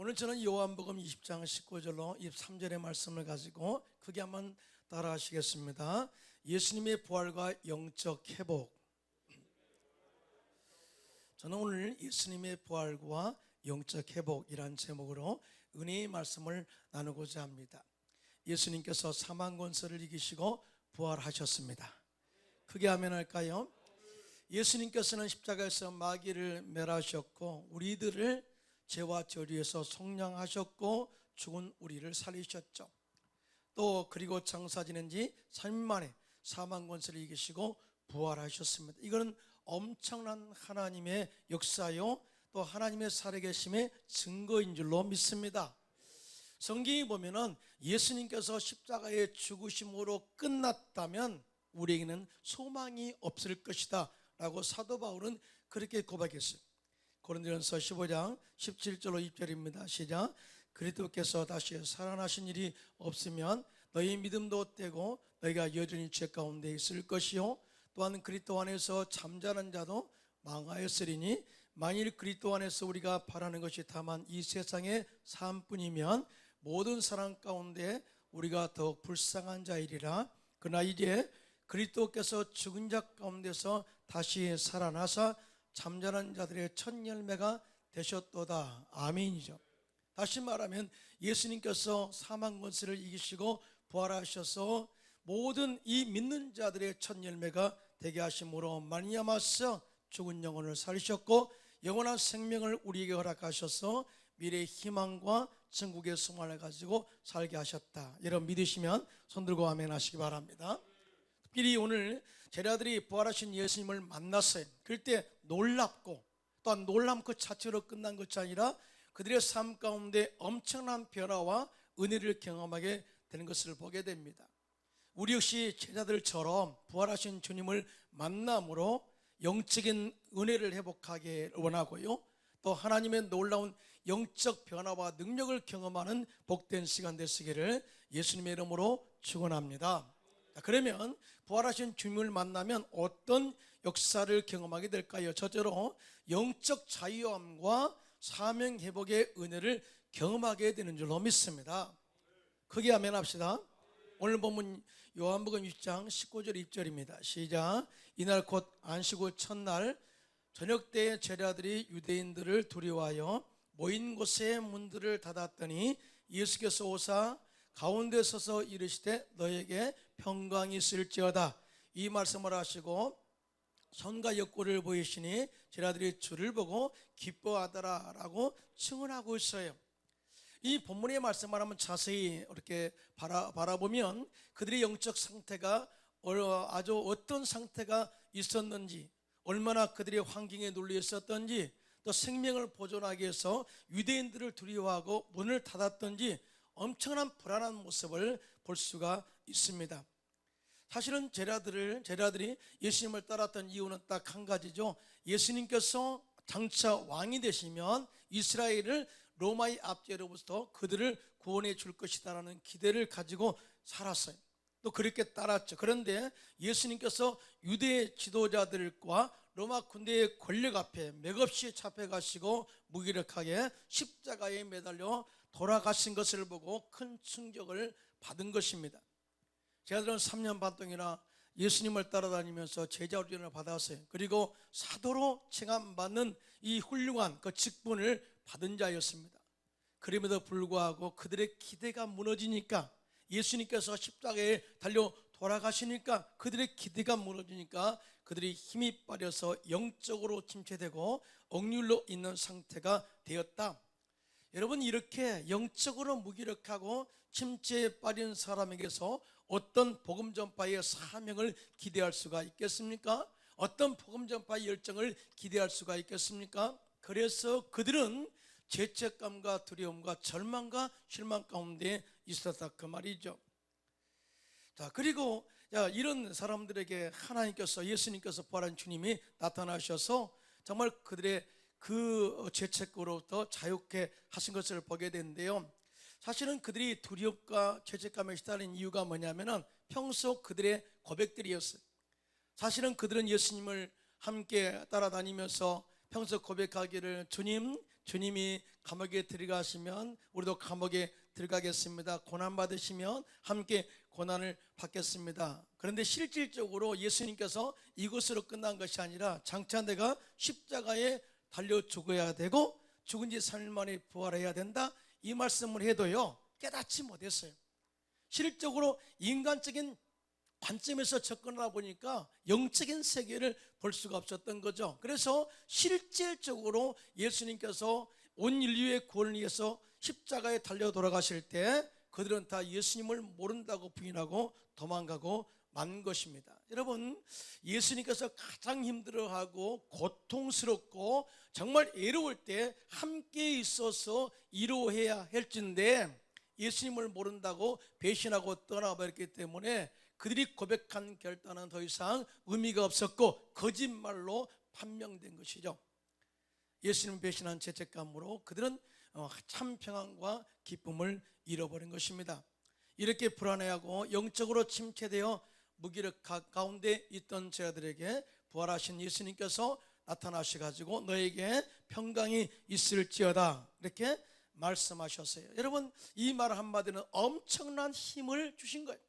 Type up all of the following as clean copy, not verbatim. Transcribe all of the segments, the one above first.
오늘 저는 요한복음 20장 19절로 23절의 말씀을 가지고 크게 한번 따라 하시겠습니다. 예수님의 부활과 영적 회복. 저는 오늘 예수님의 부활과 영적 회복이란 제목으로 은혜의 말씀을 나누고자 합니다. 예수님께서 사망 권세를 이기시고 부활하셨습니다. 크게 아멘 할까요? 예수님께서는 십자가에서 마귀를 멸하셨고 우리들을 죄와 저주에서 속량하셨고 죽은 우리를 살리셨죠. 또 그리고 장사 지낸 지 3일 만에 사망 권세를 이기시고 부활하셨습니다. 이거는 엄청난 하나님의 역사요, 또 하나님의 살아계심의 증거인 줄로 믿습니다. 성경에 보면은 예수님께서 십자가의 죽으심으로 끝났다면 우리에게는 소망이 없을 것이다 라고 사도 바울은 그렇게 고백했어요. 고린도전서 15장 17절로 20절입니다. 시작. 그리스도께서 다시 살아나신 일이 없으면 너희 믿음도 떼고 너희가 여전히 죄 가운데 있을 것이요, 또한 그리스도 안에서 잠자는 자도 망하였으리니 만일 그리스도 안에서 우리가 바라는 것이 다만 이 세상의 삶뿐이면 모든 사람 가운데 우리가 더욱 불쌍한 자이리라. 그러나 이제 그리스도께서 죽은 자 가운데서 다시 살아나사 잠자는 자들의 첫 열매가 되셨도다. 아멘이죠. 다시 말하면 예수님께서 사망 권세를 이기시고 부활하셔서 모든 이 믿는 자들의 첫 열매가 되게 하심으로 말미암아서 죽은 영혼을 살리셨고 영원한 생명을 우리에게 허락하셔서 미래의 희망과 천국의 소망을 가지고 살게 하셨다. 여러분 믿으시면 손 들고 아멘 하시기 바랍니다. 특별히 오늘 제자들이 부활하신 예수님을 만났어요. 그때 놀랍고 또한 놀람 그 자체로 끝난 것이 아니라 그들의 삶 가운데 엄청난 변화와 은혜를 경험하게 되는 것을 보게 됩니다. 우리 역시 제자들처럼 부활하신 주님을 만남으로 영적인 은혜를 회복하게 원하고요, 또 하나님의 놀라운 영적 변화와 능력을 경험하는 복된 시간 되시기를 예수님의 이름으로 축원합니다. 그러면 부활하신 주님을 만나면 어떤 역사를 경험하게 될까요? 첫째로 영적 자유함과 사명 회복의 은혜를 경험하게 되는 줄로 믿습니다. 크게 아멘 합시다. 오늘 본문 요한복음 6장 19절 20절입니다. 시작. 이날 곧 안식 후 첫날 저녁 때에 제자들이 유대인들을 두려워하여 모인 곳의 문들을 닫았더니 예수께서 오사 가운데 서서 이르시되 너에게 평강이 있을지어다. 이 말씀을 하시고 손과 옆구리를 보이시니 제자들이 주를 보고 기뻐하더라 라고 증언하고 있어요. 이 본문의 말씀을 한번 자세히 이렇게 바라보면 그들의 영적 상태가 아주 어떤 상태가 있었는지, 얼마나 그들의 환경에 눌려 있었던지, 또 생명을 보존하기 위해서 유대인들을 두려워하고 문을 닫았던지 엄청난 불안한 모습을 볼 수가 있습니다. 사실은 제자들이 예수님을 따랐던 이유는 딱 한 가지죠. 예수님께서 장차 왕이 되시면 이스라엘을 로마의 압제로부터 그들을 구원해 줄 것이다라는 기대를 가지고 살았어요. 또 그렇게 따랐죠. 그런데 예수님께서 유대 지도자들과 로마 군대의 권력 앞에 맥없이 잡혀가시고 무기력하게 십자가에 매달려 돌아가신 것을 보고 큰 충격을 받은 것입니다. 제자들은 3년 반 동안이나 예수님을 따라다니면서 제자 훈련을 받았어요. 그리고 사도로 칭함받는 이 훌륭한 그 직분을 받은 자였습니다. 그럼에도 불구하고 그들의 기대가 무너지니까, 예수님께서 십자가에 달려 돌아가시니까 그들의 기대가 무너지니까 그들이 힘이 빠져서 영적으로 침체되고 억눌려 있는 상태가 되었다. 여러분, 이렇게 영적으로 무기력하고 침체에 빠진 사람에게서 어떤 복음 전파의 사명을 기대할 수가 있겠습니까? 어떤 복음 전파의 열정을 기대할 수가 있겠습니까? 그래서 그들은 죄책감과 두려움과 절망과 실망 가운데 있었다 그 말이죠. 자, 그리고 이런 사람들에게 하나님께서, 예수님께서 부활한 주님이 나타나셔서 정말 그들의 그 죄책으로부터 자유케 하신 것을 보게 되는데요, 사실은 그들이 두려움과 죄책감에 시달린 이유가 뭐냐면은 평소 그들의 고백들이었어요. 사실은 그들은 예수님을 함께 따라다니면서 평소 고백하기를 주님이 감옥에 들어가시면 우리도 감옥에 들어가겠습니다. 고난 받으시면 함께 고난을 받겠습니다. 그런데 실질적으로 예수님께서 이것으로 끝난 것이 아니라 장차 내가 십자가에 달려 죽어야 되고 죽은 지 3일 만에 부활해야 된다, 이 말씀을 해도요 깨닫지 못했어요. 실질적으로 인간적인 관점에서 접근하다 보니까 영적인 세계를 볼 수가 없었던 거죠. 그래서 실질적으로 예수님께서 온 인류의 구원을 위해서 십자가에 달려 돌아가실 때 그들은 다 예수님을 모른다고 부인하고 도망가고 만 것입니다. 여러분, 예수님께서 가장 힘들어하고 고통스럽고 정말 애로울 때 함께 있어서 이루어야 할진데 예수님을 모른다고 배신하고 떠나버렸기 때문에 그들이 고백한 결단은 더 이상 의미가 없었고 거짓말로 판명된 것이죠. 예수님을 배신한 죄책감으로 그들은 참 평안과 기쁨을 잃어버린 것입니다. 이렇게 불안해하고 영적으로 침체되어 무기력 가운데 있던 제자들에게 부활하신 예수님께서 나타나셔가지고 너에게 평강이 있을지어다 이렇게 말씀하셨어요. 여러분, 이 말 한마디는 엄청난 힘을 주신 거예요.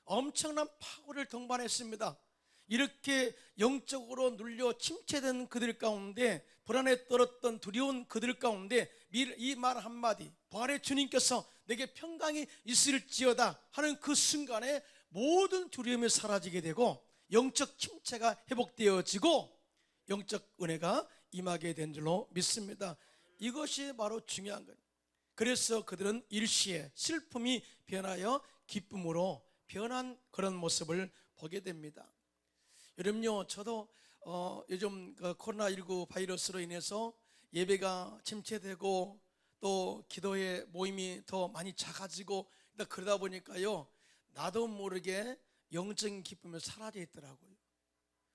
엄청난 파워를 동반했습니다. 이렇게 영적으로 눌려 침체된 그들 가운데, 불안에 떨었던 두려운 그들 가운데 이 말 한마디, 부활의 주님께서 내게 평강이 있을지어다 하는 그 순간에 모든 두려움이 사라지게 되고 영적 침체가 회복되어지고 영적 은혜가 임하게 된 줄로 믿습니다. 이것이 바로 중요한 거예요. 그래서 그들은 일시에 슬픔이 변하여 기쁨으로 변한 그런 모습을 보게 됩니다. 여러분요, 저도 요즘 코로나19 바이러스로 인해서 예배가 침체되고 또 기도의 모임이 더 많이 작아지고 그러다 보니까요, 나도 모르게 영적인 기쁨이 사라져 있더라고요.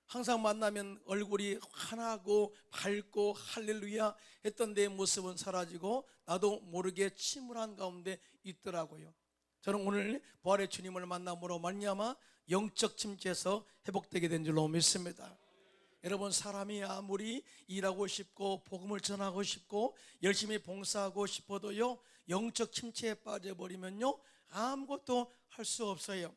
항상 만나면 얼굴이 환하고 밝고 할렐루야 했던 내 모습은 사라지고 나도 모르게 침울한 가운데 있더라고요. 저는 오늘 부활의 주님을 만남으로 말미암아 영적 침체에서 회복되게 된 줄로 믿습니다. 여러분, 사람이 아무리 일하고 싶고 복음을 전하고 싶고 열심히 봉사하고 싶어도요, 영적 침체에 빠져버리면요 아무것도 할 수 없어요.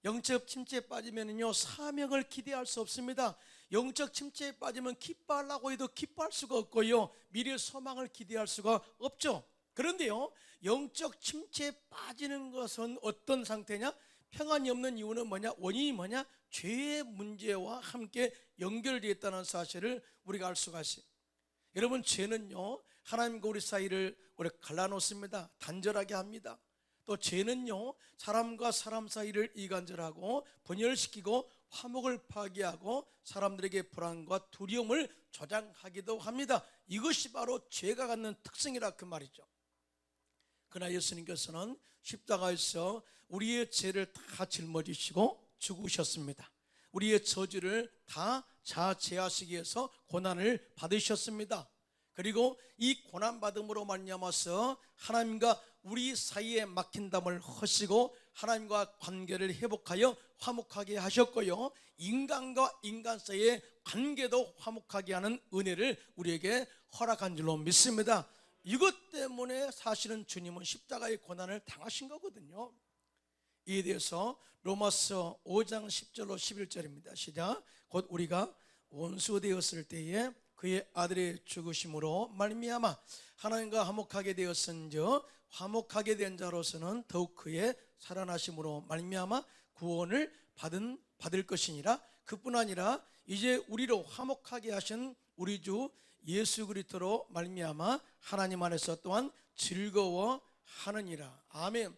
영적 침체에 빠지면요 사명을 기대할 수 없습니다. 영적 침체에 빠지면 기뻐하려고 해도 기뻐할 수가 없고요, 미래 소망을 기대할 수가 없죠. 그런데요, 영적 침체에 빠지는 것은 어떤 상태냐? 평안이 없는 이유는 뭐냐? 원인이 뭐냐? 죄의 문제와 함께 연결되어 있다는 사실을 우리가 알 수가 있어요. 여러분, 죄는요 하나님과 우리 사이를 갈라놓습니다. 단절하게 합니다. 또 죄는요 사람과 사람 사이를 이간질하고 분열시키고 화목을 파괴하고 사람들에게 불안과 두려움을 조장하기도 합니다. 이것이 바로 죄가 갖는 특성이라 그 말이죠. 그러나 예수님께서는 십자가에서 우리의 죄를 다 짊어지시고 죽으셨습니다. 우리의 저주를 다 자제하시기 위해서 고난을 받으셨습니다. 그리고 이 고난받음으로 말미암아서 하나님과 우리 사이에 막힌 담을 허시고 하나님과 관계를 회복하여 화목하게 하셨고요, 인간과 인간 사이의 관계도 화목하게 하는 은혜를 우리에게 허락한 줄로 믿습니다. 이것 때문에 사실은 주님은 십자가의 고난을 당하신 거거든요. 이에 대해서 로마서 5장 10절로 11절입니다. 시작. 곧 우리가 원수되었을 때에 그의 아들의 죽으심으로 말미암아 하나님과 화목하게 되었은즉 화목하게 된 자로서는 더욱 그의 살아나심으로 말미암아 구원을 받을 것이니라. 그뿐 아니라 이제 우리로 화목하게 하신 우리 주 예수 그리스도로 말미암아 하나님 안에서 또한 즐거워하느니라. 아멘.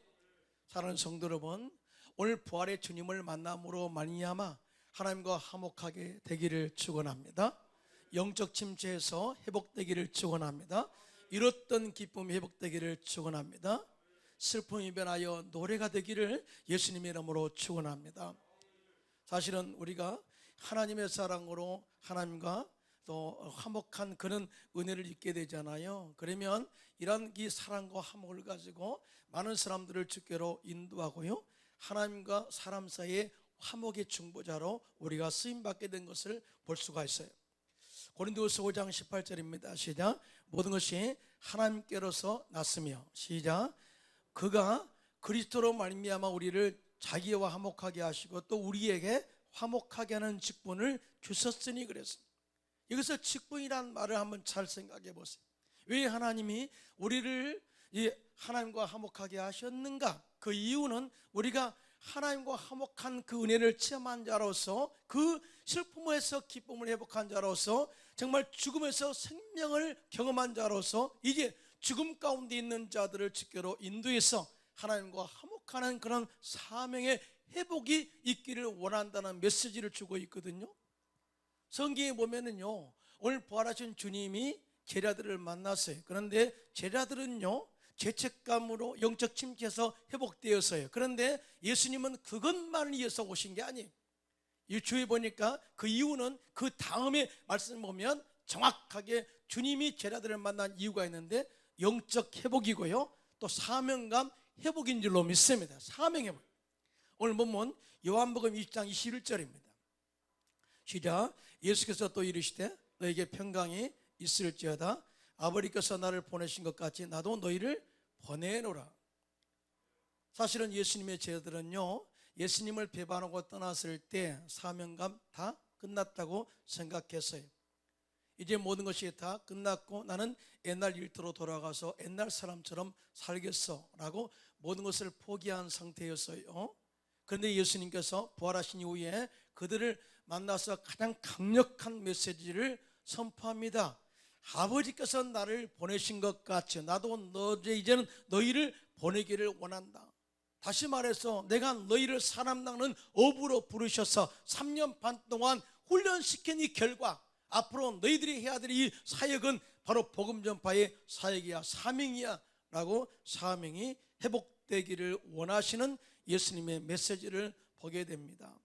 사랑하는 성도 여러분, 오늘 부활의 주님을 만남으로 말미암아 하나님과 화목하게 되기를 축원합니다. 영적 침체에서 회복되기를 축원합니다. 잃었던 기쁨이 회복되기를 축원합니다. 슬픔이 변하여 노래가 되기를 예수님의 이름으로 축원합니다. 사실은 우리가 하나님의 사랑으로 하나님과 또 화목한 그런 은혜를 입게 되잖아요. 그러면 이런 이 사랑과 화목을 가지고 많은 사람들을 주께로 인도하고요, 하나님과 사람 사이의 화목의 중보자로 우리가 쓰임받게 된 것을 볼 수가 있어요. 고린도후서 5장 18절입니다. 시작. 모든 것이 하나님께로서 났으며 시작. 그가 그리스도로 말미암아 우리를 자기와 화목하게 하시고 또 우리에게 화목하게 하는 직분을 주셨으니 그랬습니다. 여기서 직분이란 말을 한번 잘 생각해 보세요. 왜 하나님이 우리를 이 하나님과 화목하게 하셨는가? 그 이유는 우리가 하나님과 화목한 그 은혜를 체험한 자로서, 그 슬픔에서 기쁨을 회복한 자로서, 정말 죽음에서 생명을 경험한 자로서 이제 죽음 가운데 있는 자들을 직계로 인도해서 하나님과 화목하는 그런 사명의 회복이 있기를 원한다는 메시지를 주고 있거든요. 성경에 보면은요, 오늘 부활하신 주님이 제자들을 만났어요. 그런데 제자들은요, 죄책감으로 영적 침체에서 회복되었어요. 그런데 예수님은 그것만을 위해서 오신 게 아니에요. 이 주에 보니까 그 이유는 그 다음에 말씀 보면 정확하게 주님이 제자들을 만난 이유가 있는데 영적 회복이고요, 또 사명감 회복인 줄로 믿습니다. 사명 회복. 오늘 본문 요한복음 20장 21절입니다. 시작. 예수께서 또 이르시되 너에게 평강이 있을지어다. 아버지께서 나를 보내신 것 같이 나도 너희를 보내노라. 사실은 예수님의 제자들은요, 예수님을 배반하고 떠났을 때 사명감 다 끝났다고 생각했어요. 이제 모든 것이 다 끝났고 나는 옛날 일터로 돌아가서 옛날 사람처럼 살겠어 라고 모든 것을 포기한 상태였어요. 그런데 예수님께서 부활하신 이후에 그들을 만나서 가장 강력한 메시지를 선포합니다. 아버지께서 나를 보내신 것 같이 나도 이제는 너희를 보내기를 원한다. 다시 말해서 내가 너희를 사람 낚는 어부로 부르셔서 3년 반 동안 훈련시킨 이 결과 앞으로 너희들이 해야 될 이 사역은 바로 복음 전파의 사역이야, 사명이야 라고 사명이 회복되기를 원하시는 예수님의 메시지를 보게 됩니다.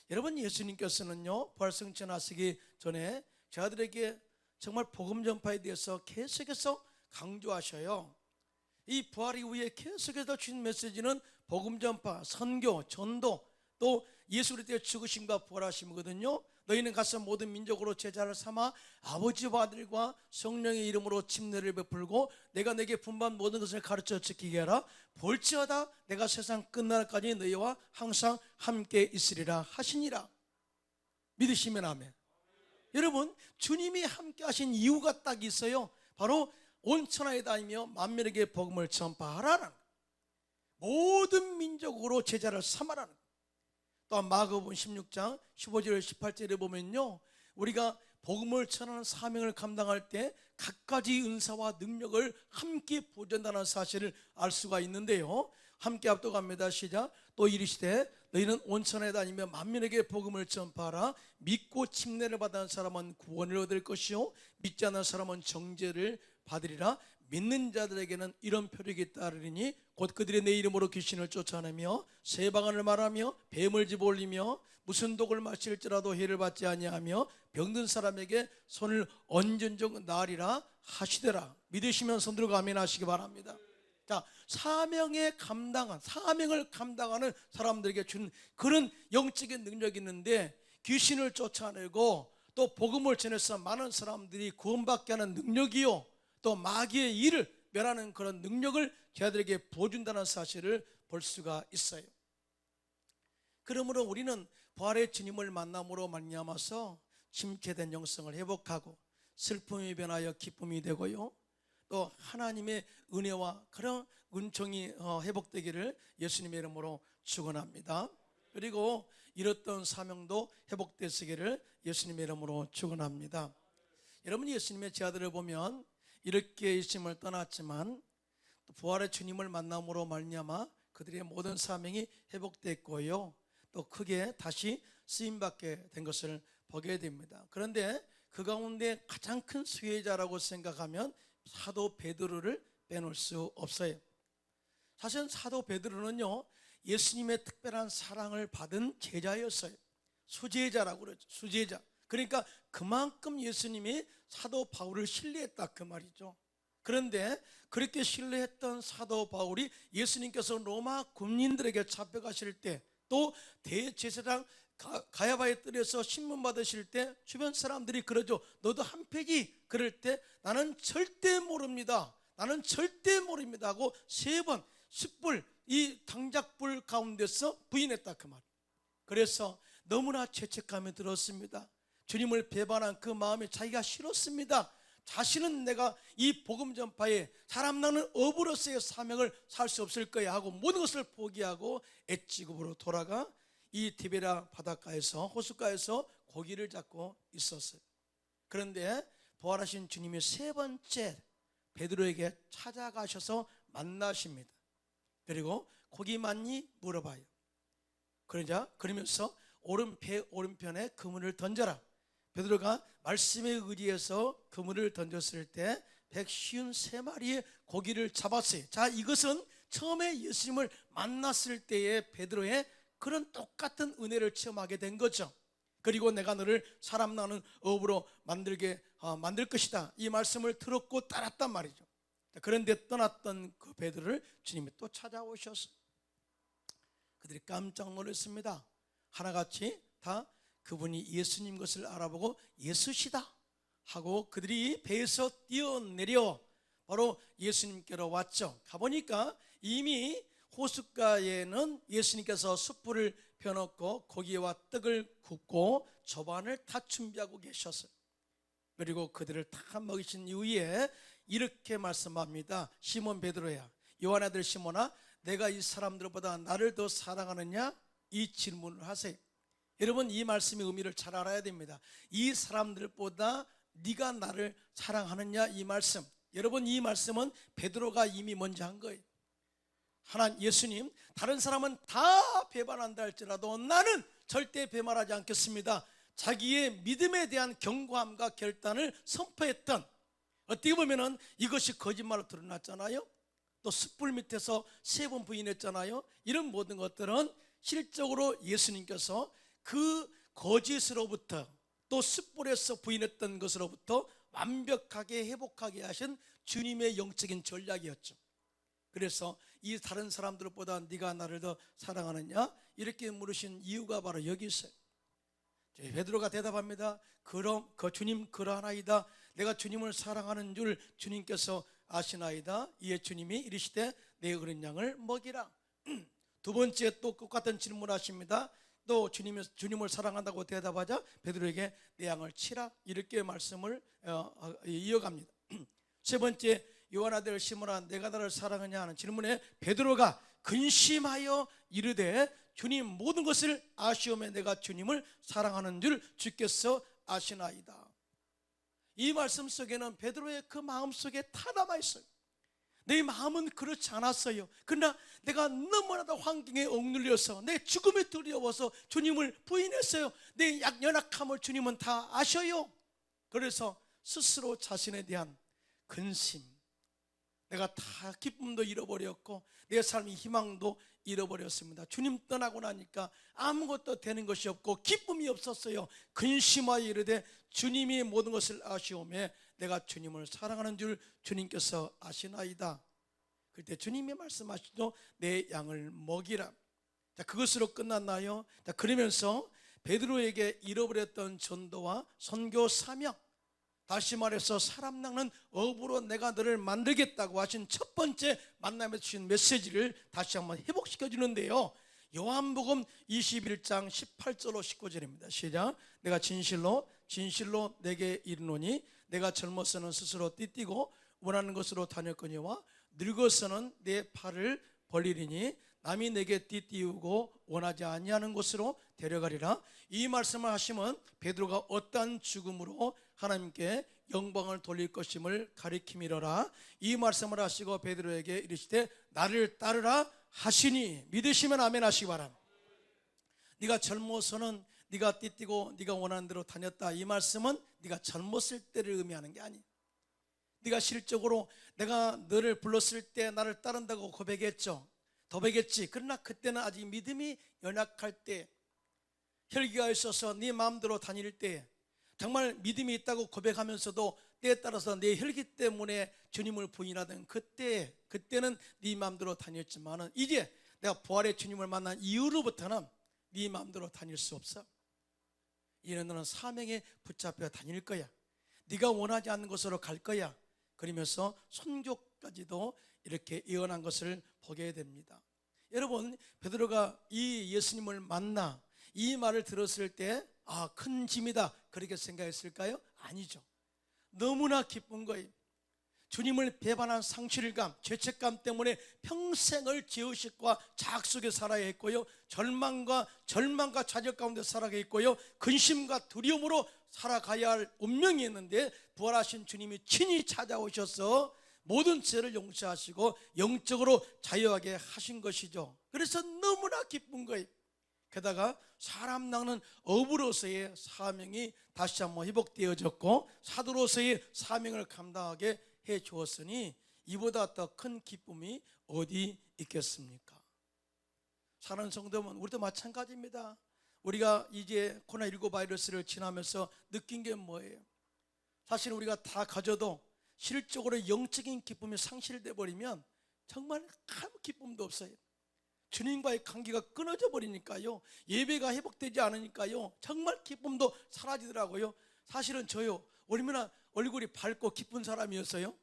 여러분, 예수님께서는요, 부활승천하시기 전에 저들에게 정말 복음 전파에 대해서 계속해서 강조하셔요. 이 부활 이후에 계속해서 주신 메시지는 복음 전파, 선교, 전도, 또 예수 그리스도의 죽으심과 부활하심이거든요. 너희는 가서 모든 민족으로 제자를 삼아 아버지와 아들과 성령의 이름으로 침례를 베풀고 내가 내게 분반 모든 것을 가르쳐 지키게 하라. 볼지어다 내가 세상 끝날까지 너희와 항상 함께 있으리라 하시니라. 믿으시면 아멘. 여러분, 주님이 함께 하신 이유가 딱 있어요. 바로 온 천하에 다니며 만민에게 복음을 전파하라는, 모든 민족으로 제자를 삼아라는. 또한 마가복음 16장 15절 18절에 보면요, 우리가 복음을 전하는 사명을 감당할 때 각가지 은사와 능력을 함께 보존한다는 사실을 알 수가 있는데요, 함께 압도갑니다. 시작. 또 이르시되 너희는 온 천하에 다니며 만민에게 복음을 전파하라. 믿고 침례를 받은 사람은 구원을 얻을 것이요 믿지 않는 사람은 정죄를 받으리라. 믿는 자들에게는 이런 표적이 따르리니 곧 그들이 내 이름으로 귀신을 쫓아내며 새 방언을 말하며 뱀을 집어올리며 무슨 독을 마실지라도 해를 받지 아니하며 병든 사람에게 손을 얹은 적 나으리라 하시더라. 믿으시면 손 들고 아멘 하시기 바랍니다. 자, 사명을 감당하는 사람들에게 주는 그런 영적인 능력이 있는데, 귀신을 쫓아내고 또 복음을 전해서 많은 사람들이 구원받게 하는 능력이요, 또 마귀의 일을 멸하는 그런 능력을 저희들에게 보여준다는 사실을 볼 수가 있어요. 그러므로 우리는 부활의 주님을 만남으로 말미암아서 침체된 영성을 회복하고 슬픔이 변하여 기쁨이 되고요, 또 하나님의 은혜와 그런 은총이 회복되기를 예수님의 이름으로 축원합니다. 그리고 잃었던 사명도 회복되시기를 예수님의 이름으로 축원합니다. 여러분, 예수님의 제자들을 보면 이렇게 일심을 떠났지만 또 부활의 주님을 만남으로 말미암아 그들의 모든 사명이 회복됐고요, 또 크게 다시 쓰임받게 된 것을 보게 됩니다. 그런데 그 가운데 가장 큰 수혜자라고 생각하면 사도 베드로를 빼놓을 수 없어요. 사실 사도 베드로는요, 예수님의 특별한 사랑을 받은 제자였어요. 수제자라고 그러죠. 수제자. 그러니까 그만큼 예수님이 사도 바울을 신뢰했다 그 말이죠. 그런데 그렇게 신뢰했던 사도 바울이 예수님께서 로마 군인들에게 잡혀가실 때, 또 대제사장 가야바의 뜰에서 신문 받으실 때 주변 사람들이 그러죠. 너도 한 패지? 그럴 때 나는 절대 모릅니다. 나는 절대 모릅니다 하고 3번 숯불 이 당작불 가운데서 부인했다 그 말. 그래서 너무나 죄책감이 들었습니다. 주님을 배반한 그 마음이 자기가 싫었습니다. 자신은 내가 이 복음 전파에 사람 낳는 어부로서의 사명을 살 수 없을 거야 하고 모든 것을 포기하고 엣지급으로 돌아가 이 티베리아 바닷가에서 호숫가에서 고기를 잡고 있었어요. 그런데 부활하신 주님이 3번째 베드로에게 찾아가셔서 만나십니다. 그리고 고기 많니? 물어봐요. 그러면서 배 오른편에 그물을 던져라. 베드로가 말씀에 의지해서 그물을 던졌을 때 153마리의 고기를 잡았어요. 자, 이것은 처음에 예수님을 만났을 때의 베드로의 그런 똑같은 은혜를 체험하게 된 거죠. 그리고 내가 너를 사람 나는 어부로 만들 것이다, 이 말씀을 들었고 따랐단 말이죠. 그런데 떠났던 그 베드로를 주님이 또 찾아오셔서 그들이 깜짝 놀랐습니다. 하나같이 다 그분이 예수님 것을 알아보고 예수시다 하고 그들이 배에서 뛰어내려 바로 예수님께로 왔죠. 가보니까 이미 호숫가에는 예수님께서 숯불을 펴놓고 고기와 떡을 굽고 조반을 다 준비하고 계셨어요. 그리고 그들을 다 먹이신 이후에 이렇게 말씀합니다. 시몬 베드로야, 요한 아들 시몬아, 내가 이 사람들보다 나를 더 사랑하느냐? 이 질문을 하세요. 여러분, 이 말씀의 의미를 잘 알아야 됩니다. 이 사람들보다 네가 나를 사랑하느냐, 이 말씀. 여러분, 이 말씀은 베드로가 이미 먼저 한 거예요. 예수님, 다른 사람은 다 배반한다 할지라도 나는 절대 배반하지 않겠습니다. 자기의 믿음에 대한 견고함과 결단을 선포했던, 어떻게 보면은 이것이 거짓말로 드러났잖아요. 또 숯불 밑에서 3번 부인했잖아요. 이런 모든 것들은 실적으로 예수님께서 그 거짓으로부터 또 숯불에서 부인했던 것으로부터 완벽하게 회복하게 하신 주님의 영적인 전략이었죠. 그래서 이 다른 사람들보다 네가 나를 더 사랑하느냐? 이렇게 물으신 이유가 바로 여기 있어요. 베드로가 대답합니다. 그럼 주님 그러하나이다. 내가 주님을 사랑하는 줄 주님께서 아시나이다. 이에 주님이 이르시되 내 어린 양을 먹이라. 두 번째 또 똑같은 질문을 하십니다. 또 주님을 사랑한다고 대답하자 베드로에게 내 양을 치라, 이렇게 말씀을 이어갑니다. 세 번째, 요한 아들 시몬아, 내가 나를 사랑하냐 하는 질문에 베드로가 근심하여 이르되 주님, 모든 것을 아시오매 내가 주님을 사랑하는 줄 주께서 아시나이다. 이 말씀 속에는 베드로의 그 마음 속에 다 남아 있어요. 내 마음은 그렇지 않았어요. 그러나 내가 너무나도 환경에 억눌려서 내 죽음에 두려워서 주님을 부인했어요. 내 연약함을 주님은 다 아셔요. 그래서 스스로 자신에 대한 근심, 내가 다 기쁨도 잃어버렸고 내 삶의 희망도 잃어버렸습니다. 주님 떠나고 나니까 아무것도 되는 것이 없고 기쁨이 없었어요. 근심하여 이르되 주님이 모든 것을 아시오매 내가 주님을 사랑하는 줄 주님께서 아시나이다. 그때 주님이 말씀하시죠. 내 양을 먹이라. 자, 그것으로 끝났나요? 자, 그러면서 베드로에게 잃어버렸던 전도와 선교 사명, 다시 말해서 사람 낚는 어부로 내가 너를 만들겠다고 하신 첫 번째 만남에 주신 메시지를 다시 한번 회복시켜 주는데요. 요한복음 21장 18절로 19절입니다. 시작. 내가 진실로 내게 이르노니 내가 젊어서는 스스로 띠띠고 원하는 것으로 다녔거니와 늙어서는 내 팔을 벌리리니 남이 내게 띠띠우고 원하지 아니하는 곳으로 데려가리라. 이 말씀을 하시면 베드로가 어떠한 죽음으로 하나님께 영광을 돌릴 것임을 가리킴이로라. 이 말씀을 하시고 베드로에게 이르시되 나를 따르라 하시니, 믿으시면 아멘 하시기 바랍니다. 네가 젊어서는 네가 띠띠고 네가 원하는 대로 다녔다, 이 말씀은 네가 젊었을 때를 의미하는 게 아니에요. 네가 실적으로 내가 너를 불렀을 때 나를 따른다고 고백했지. 그러나 그때는 아직 믿음이 연약할 때, 혈기가 있어서 네 마음대로 다닐 때, 정말 믿음이 있다고 고백하면서도 때에 따라서 내 혈기 때문에 주님을 부인하던 그때는 네 마음대로 다녔지만은 이제 내가 부활의 주님을 만난 이후로부터는 네 마음대로 다닐 수 없어. 이는 너는 사명에 붙잡혀 다닐 거야. 네가 원하지 않는 곳으로 갈 거야. 그러면서 선교까지도 이렇게 예언한 것을 보게 됩니다. 여러분, 베드로가 이 예수님을 만나 이 말을 들었을 때 큰 짐이다 그렇게 생각했을까요? 아니죠. 너무나 기쁜 거예요. 주님을 배반한 상실감, 죄책감 때문에 평생을 죄의식과 자학 속에 살아야 했고요, 절망과 좌절 가운데 살아야 했고요, 근심과 두려움으로 살아가야 할 운명이 있는데 부활하신 주님이 친히 찾아오셔서 모든 죄를 용서하시고 영적으로 자유하게 하신 것이죠. 그래서 너무나 기쁜 거예요. 게다가 사람 낳는 어부로서의 사명이 다시 한번 회복되어졌고 사도로서의 사명을 감당하게 해 주었으니 이보다 더 큰 기쁨이 어디 있겠습니까? 사랑하는 성도분, 우리도 마찬가지입니다. 우리가 이제 코로나19 바이러스를 지나면서 느낀 게 뭐예요? 사실 우리가 다 가져도 실적으로 영적인 기쁨이 상실돼 버리면 정말 아무 기쁨도 없어요. 주님과의 관계가 끊어져 버리니까요, 예배가 회복되지 않으니까요, 정말 기쁨도 사라지더라고요. 사실은 저요, 얼마나 얼굴이 밝고 기쁜 사람이었어요.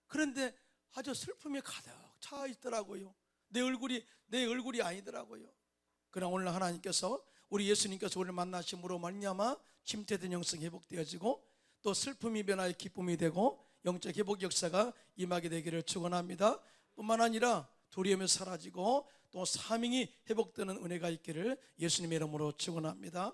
그런데 아주 슬픔이 가득 차 있더라고요. 내 얼굴이 아니더라고요. 그러나 오늘 하나님께서, 우리 예수님께서 우리를 만나심으로 말미암아 침체된 영성이 회복되어지고 또 슬픔이 변하여 기쁨이 되고 영적 회복 역사가 임하게 되기를 축원합니다. 뿐만 아니라 두려움이 사라지고 또 사명이 회복되는 은혜가 있기를 예수님의 이름으로 축원합니다.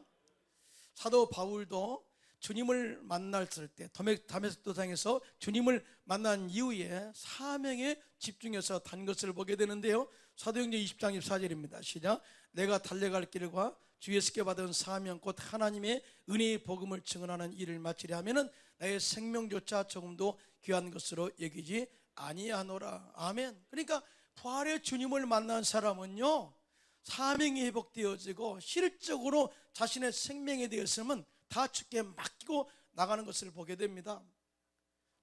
사도 바울도 주님을 만났을 때 다메섹 도상에서 주님을 만난 이후에 사명에 집중해서 단 것을 보게 되는데요, 사도행전 20장 24절입니다. 시작. 내가 달려갈 길과 주 예수께 받은 사명 곧 하나님의 은혜의 복음을 증언하는 일을 마치려 하면은 나의 생명조차 조금도 귀한 것으로 여기지 아니하노라. 아멘. 그러니까 부활의 주님을 만난 사람은요, 사명이 회복되어지고 실적으로 자신의 생명에 대해서는 다 주께 맡기고 나가는 것을 보게 됩니다.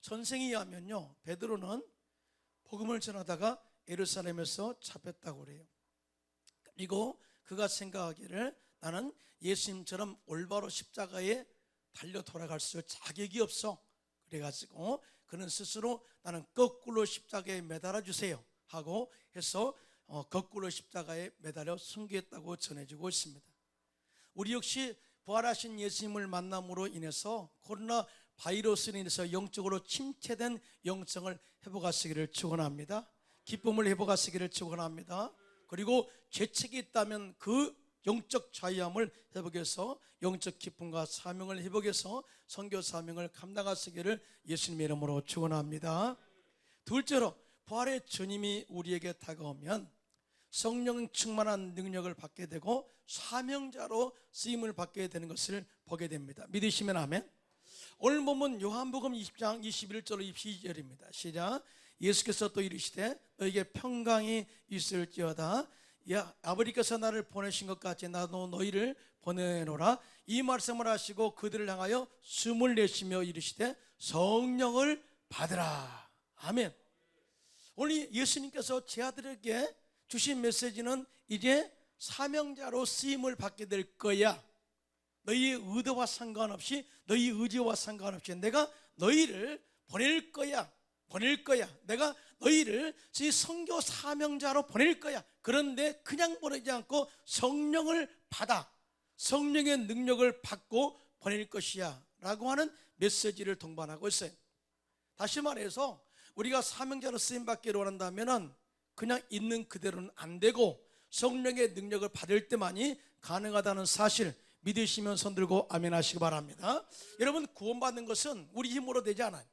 전생에 의하면요, 베드로는 복음을 전하다가 예루살렘에서 잡혔다고 그래요. 그리고 그가 생각하기를 나는 예수님처럼 올바로 십자가에 달려 돌아갈 수 자격이 없어. 그래가지고 그는 스스로 나는 거꾸로 십자가에 매달아 주세요 하고 해서 거꾸로 십자가에 매달려 순교했다고 전해지고 있습니다. 우리 역시 부활하신 예수님을 만남으로 인해서 코로나 바이러스로 인해서 영적으로 침체된 영성을 회복하시기를 축원합니다. 기쁨을 회복하시기를 축원합니다. 그리고 죄책이 있다면 그 영적 자유함을 회복해서 영적 기쁨과 사명을 회복해서 선교 사명을 감당하시기를 예수님의 이름으로 축원합니다. 둘째로, 부활의 주님이 우리에게 다가오면 성령 충만한 능력을 받게 되고 사명자로 쓰임을 받게 되는 것을 보게 됩니다. 믿으시면 아멘. 오늘 보면 요한복음 20장 21절 22절입니다. 시작. 예수께서 또 이르시되 너에게 평강이 있을지어다. 아버지께서 나를 보내신 것 같이 나도 너희를 보내노라. 이 말씀을 하시고 그들을 향하여 숨을 내쉬며 이르시되 성령을 받으라. 아멘. 오늘 예수님께서 제 아들에게 주신 메시지는 이제 사명자로 쓰임을 받게 될 거야. 너희의 의도와 상관없이, 너희 의지와 상관없이 내가 너희를 보낼 거야. 내가 너희를 선교 사명자로 보낼 거야. 그런데 그냥 보내지 않고 성령을 받아, 성령의 능력을 받고 보낼 것이야 라고 하는 메시지를 동반하고 있어요. 다시 말해서 우리가 사명자로 쓰임받기를 원한다면 그냥 있는 그대로는 안 되고 성령의 능력을 받을 때만이 가능하다는 사실 믿으시면 손들고 아멘 하시기 바랍니다. 여러분, 구원받는 것은 우리 힘으로 되지 않아요.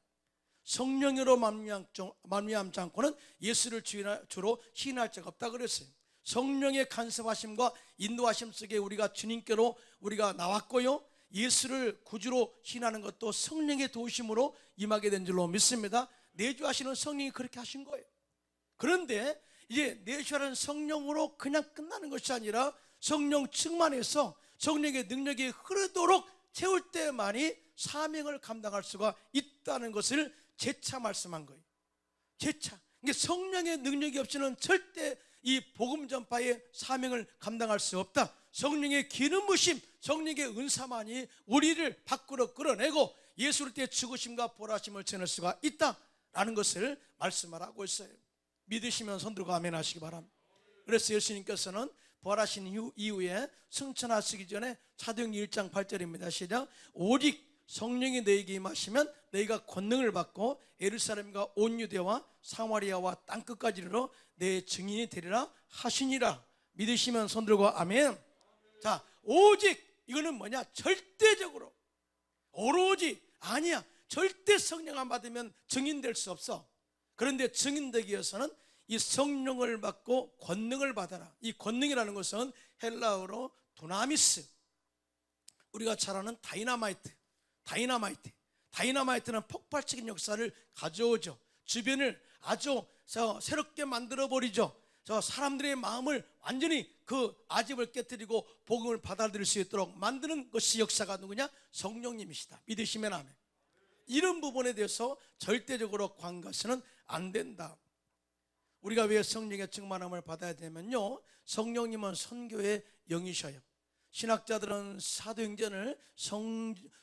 성령으로 말미암지 않고는 예수를 주로 시인할 자가 없다 그랬어요. 성령의 간섭하심과 인도하심 속에 우리가 주님께로 우리가 나왔고요, 예수를 구주로 시인하는 것도 성령의 도우심으로 임하게 된 줄로 믿습니다. 내주하시는 성령이 그렇게 하신 거예요. 그런데 이제 내주하는 성령으로 그냥 끝나는 것이 아니라 성령 충만해서 성령의 능력이 흐르도록 채울 때만이 사명을 감당할 수가 있다는 것을 재차 말씀한 거예요. 재차. 그러니까 성령의 능력이 없이는 절대 이 복음 전파의 사명을 감당할 수 없다. 성령의 기름 부심, 성령의 은사만이 우리를 밖으로 끌어내고 예수를 때 죽으심과 부활하심을 전할 수가 있다라는 것을 말씀을 하고 있어요. 믿으시면 손 들고 아멘 하시기 바랍니다. 그래서 예수님께서는 부활하신 이후에 승천하시기 전에 사도행전 1장 8절입니다. 시작. 오직 성령이 너에게 임하시면 너희가 권능을 받고 예루살렘과 온 유대와 사마리아와 땅끝까지 이르러 내 증인이 되리라 하시니라. 믿으시면 손 들고 아멘. 자, 오직 이거는 뭐냐? 절대적으로 오로지 아니야. 절대 성령 안 받으면 증인될 수 없어. 그런데 증인되기 위해서는 이 성령을 받고 권능을 받아라. 이 권능이라는 것은 헬라어로 두나미스, 우리가 잘 아는 다이너마이트는 폭발적인 역사를 가져오죠. 주변을 아주 새롭게 만들어 버리죠. 사람들의 마음을 완전히 그 아집을 깨뜨리고 복음을 받아들일 수 있도록 만드는 것이 역사가 누구냐? 성령님이시다. 믿으시면 아멘. 이런 부분에 대해서 절대적으로 관가서는 안 된다. 우리가 왜 성령의 충만함을 받아야 되면요, 성령님은 선교의 영이셔요. 신학자들은 사도행전을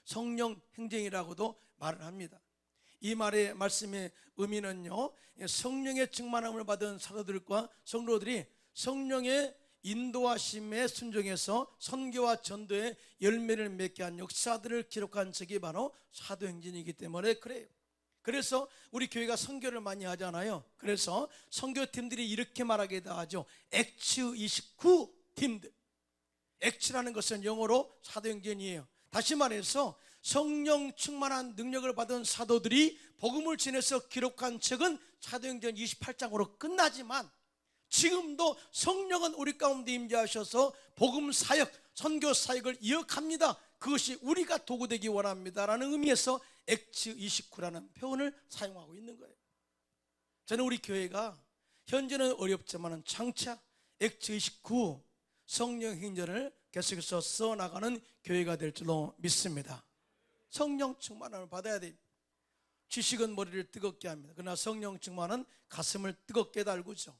성령 행전이라고도 말을 합니다. 이 말씀의 의미는요, 성령의 충만함을 받은 사도들과 성도들이 성령의 인도하심에 순종해서 선교와 전도의 열매를 맺게 한 역사들을 기록한 적이 바로 사도행전이기 때문에 그래요. 그래서 우리 교회가 선교를 많이 하잖아요. 그래서 선교팀들이 이렇게 말하기도 하죠. 액츠 29 팀들. 액츠라는 것은 영어로 사도행전이에요. 다시 말해서 성령 충만한 능력을 받은 사도들이 복음을 전해서 기록한 책은 사도행전 28장으로 끝나지만 지금도 성령은 우리 가운데 임재하셔서 복음 사역, 선교 사역을 이어갑니다. 그것이 우리가 도구되기 원합니다라는 의미에서 액츠 29라는 표현을 사용하고 있는 거예요. 저는 우리 교회가 현재는 어렵지만 장차 액츠 29 성령 행전을 계속해서 써나가는 교회가 될 줄로 믿습니다. 성령 충만함을 받아야 됩니다. 지식은 머리를 뜨겁게 합니다. 그러나 성령 충만은 가슴을 뜨겁게 달구죠.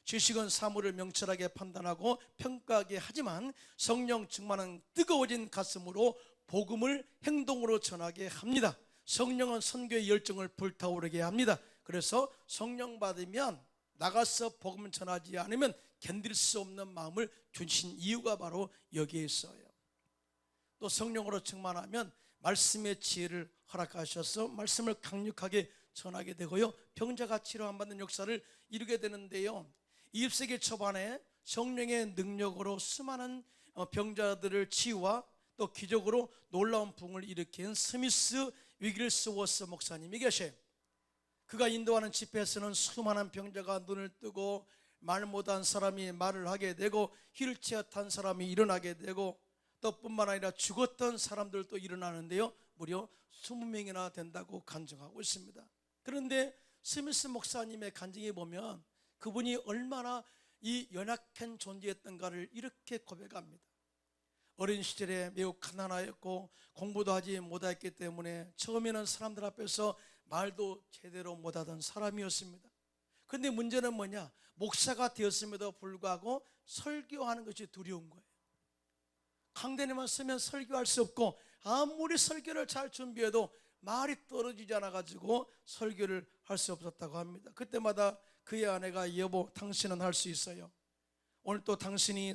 지식은 사물을 명철하게 판단하고 평가하게 하지만 성령 충만은 뜨거워진 가슴으로 복음을 행동으로 전하게 합니다. 성령은 선교의 열정을 불타오르게 합니다. 그래서 성령 받으면 나가서 복음을 전하지 않으면 견딜 수 없는 마음을 주신 이유가 바로 여기에 있어요. 또 성령으로 충만하면 말씀의 지혜를 허락하셔서 말씀을 강력하게 전하게 되고요, 병자가 치료 안 받는 역사를 이루게 되는데요, 20세기 초반에 성령의 능력으로 수많은 병자들을 치유와 또 기적으로 놀라운 부흥을 일으킨 스미스 위길스워스 목사님이 계셔요. 그가 인도하는 집회에서는 수많은 병자가 눈을 뜨고 말 못한 사람이 말을 하게 되고 휠체어 탄 사람이 일어나게 되고 또 뿐만 아니라 죽었던 사람들도 일어나는데요, 무려 20명이나 된다고 간증하고 있습니다. 그런데 스미스 목사님의 간증에 보면 그분이 얼마나 이 연약한 존재였던가를 이렇게 고백합니다. 어린 시절에 매우 가난하였고 공부도 하지 못했기 때문에 처음에는 사람들 앞에서 말도 제대로 못하던 사람이었습니다. 그런데 문제는 뭐냐? 목사가 되었음에도 불구하고 설교하는 것이 두려운 거예요. 강단에만 서면 설교할 수 없고 아무리 설교를 잘 준비해도 말이 떨어지지 않아가지고 설교를 할 수 없었다고 합니다. 그때마다 그의 아내가 여보 당신은 할 수 있어요. 오늘 또 당신이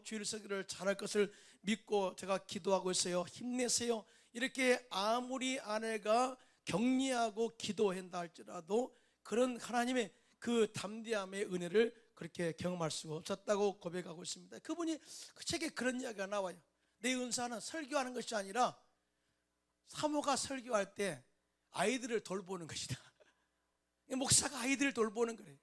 주일 설교를 잘할 것을 믿고 제가 기도하고 있어요. 힘내세요. 이렇게 아무리 아내가 격려하고 기도한다 할지라도 그런 하나님의 그 담대함의 은혜를 그렇게 경험할 수가 없었다고 고백하고 있습니다. 그분이 그 책에 그런 이야기가 나와요. 내 은사는 설교하는 것이 아니라 사모가 설교할 때 아이들을 돌보는 것이다. 목사가 아이들을 돌보는 거예요.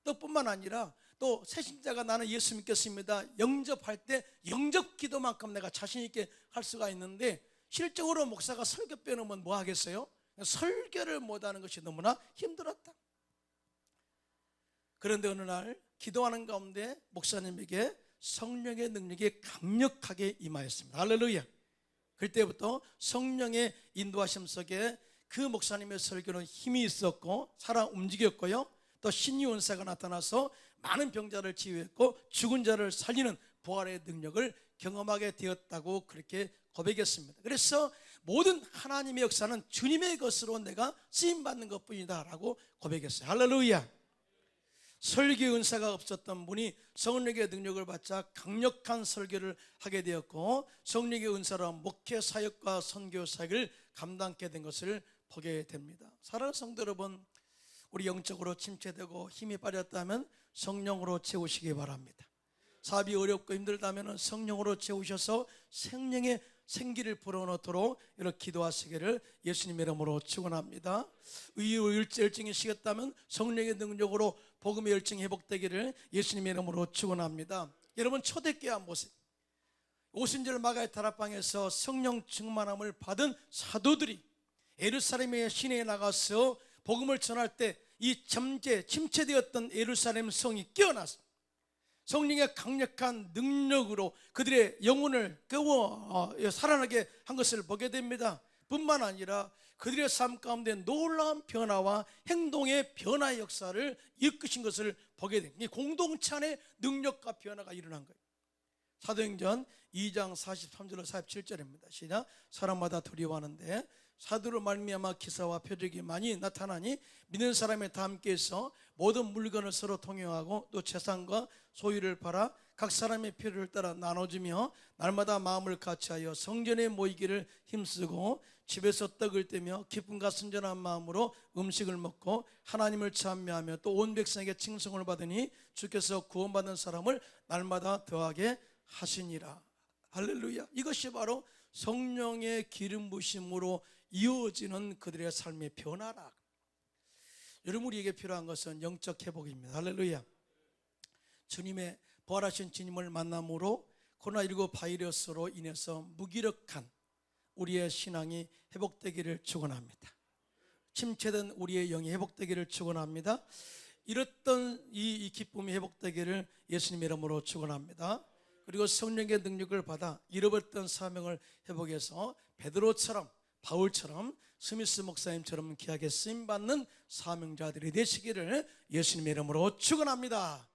또 뿐만 아니라 또 새신자가 나는 예수 믿겠습니다 영접할 때 영접 기도만큼 내가 자신 있게 할 수가 있는데 실적으로 목사가 설교 빼놓으면 뭐 하겠어요? 설교를 못하는 것이 너무나 힘들었다. 그런데 어느 날 기도하는 가운데 목사님에게 성령의 능력이 강력하게 임하였습니다. 할렐루야. 그때부터 성령의 인도하심 속에 그 목사님의 설교는 힘이 있었고 살아 움직였고요, 또 신유 은사가 나타나서 많은 병자를 치유했고 죽은 자를 살리는 부활의 능력을 경험하게 되었다고 그렇게 고백했습니다. 그래서 모든 하나님의 역사는 주님의 것으로 내가 쓰임받는 것뿐이다 라고 고백했어요. 할렐루야. 설교 은사가 없었던 분이 성령의 능력을 받자 강력한 설교를 하게 되었고, 성령의 은사로 목회 사역과 선교 사역을 감당하게 된 것을 보게 됩니다. 사랑하는 성도 여러분, 우리 영적으로 침체되고 힘이 빠졌다면 성령으로 채우시기 바랍니다. 사업이 어렵고 힘들다면 성령으로 채우셔서 생명의 생기를 불어넣도록 이렇게 기도하시기를 예수님의 이름으로 축원합니다. 열정이 식었다면 성령의 능력으로 복음의 열정이 회복되기를 예수님의 이름으로 축원합니다. 여러분, 초대교회 한번 보세요. 오순절 마가의 다락방에서 성령 충만함을 받은 사도들이 예루살렘의 시내에 나가서 복음을 전할 때 이 침체되었던 예루살렘 성이 깨어났습니다. 성령의 강력한 능력으로 그들의 영혼을 깨워 살아나게 한 것을 보게 됩니다. 뿐만 아니라 그들의 삶 가운데 놀라운 변화와 행동의 변화의 역사를 이끄신 것을 보게 됩니다. 공동체 안에 능력과 변화가 일어난 거예요. 사도행전 2장 43절로 47절입니다. 시작. 사람마다 두려워하는데 사도로 말미암아 기사와 표적이 많이 나타나니 믿는 사람이 다 함께해서 모든 물건을 서로 통용하고 또 재산과 소유를 팔아 각 사람의 필요를 따라 나눠주며 날마다 마음을 같이하여 성전에 모이기를 힘쓰고 집에서 떡을 떼며 기쁨과 순전한 마음으로 음식을 먹고 하나님을 찬미하며 또 온 백성에게 칭송을 받으니 주께서 구원받은 사람을 날마다 더하게 하시니라. 할렐루야. 이것이 바로 성령의 기름 부심으로 이어지는 그들의 삶의 변화라. 여러분, 우리에게 필요한 것은 영적 회복입니다. 할렐루야. 주님의 부활하신 주님을 만남으로 코로나19 바이러스로 인해서 무기력한 우리의 신앙이 회복되기를 축원합니다. 침체된 우리의 영이 회복되기를 축원합니다. 이랬던 이 기쁨이 회복되기를 예수님의 이름으로 축원합니다. 그리고 성령의 능력을 받아 잃어버렸던 사명을 회복해서 베드로처럼, 바울처럼, 스미스 목사님처럼 귀하게 쓰임받는 사명자들이 되시기를 예수님의 이름으로 축원합니다.